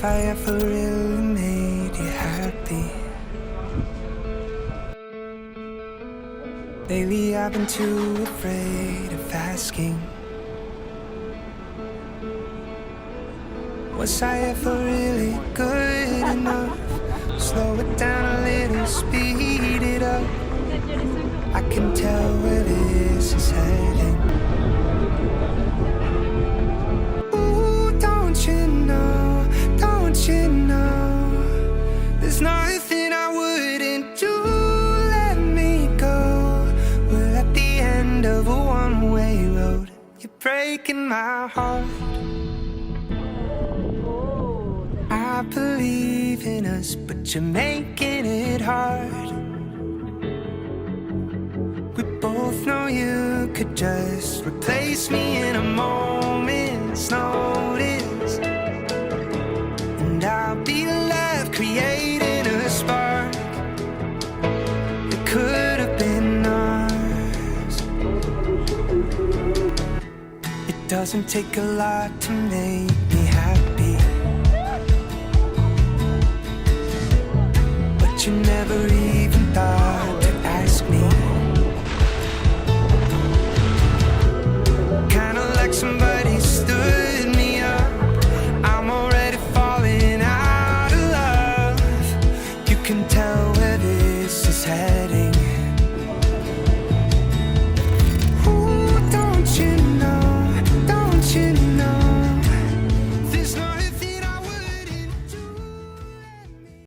if I ever really made you happy. Lately I've been too afraid of asking, was I ever really good enough? Slow it down a little, speed it up. I can tell where this is heading. Ooh, don't you know, there's nothing I wouldn't do. Let me go. We're at the end of a one-way road. You're breaking my heart. I believe in us, but you're making it hard. We both know you could just replace me in a moment's notice, and I'll be left creating a spark that could have been ours. It doesn't take a lot to make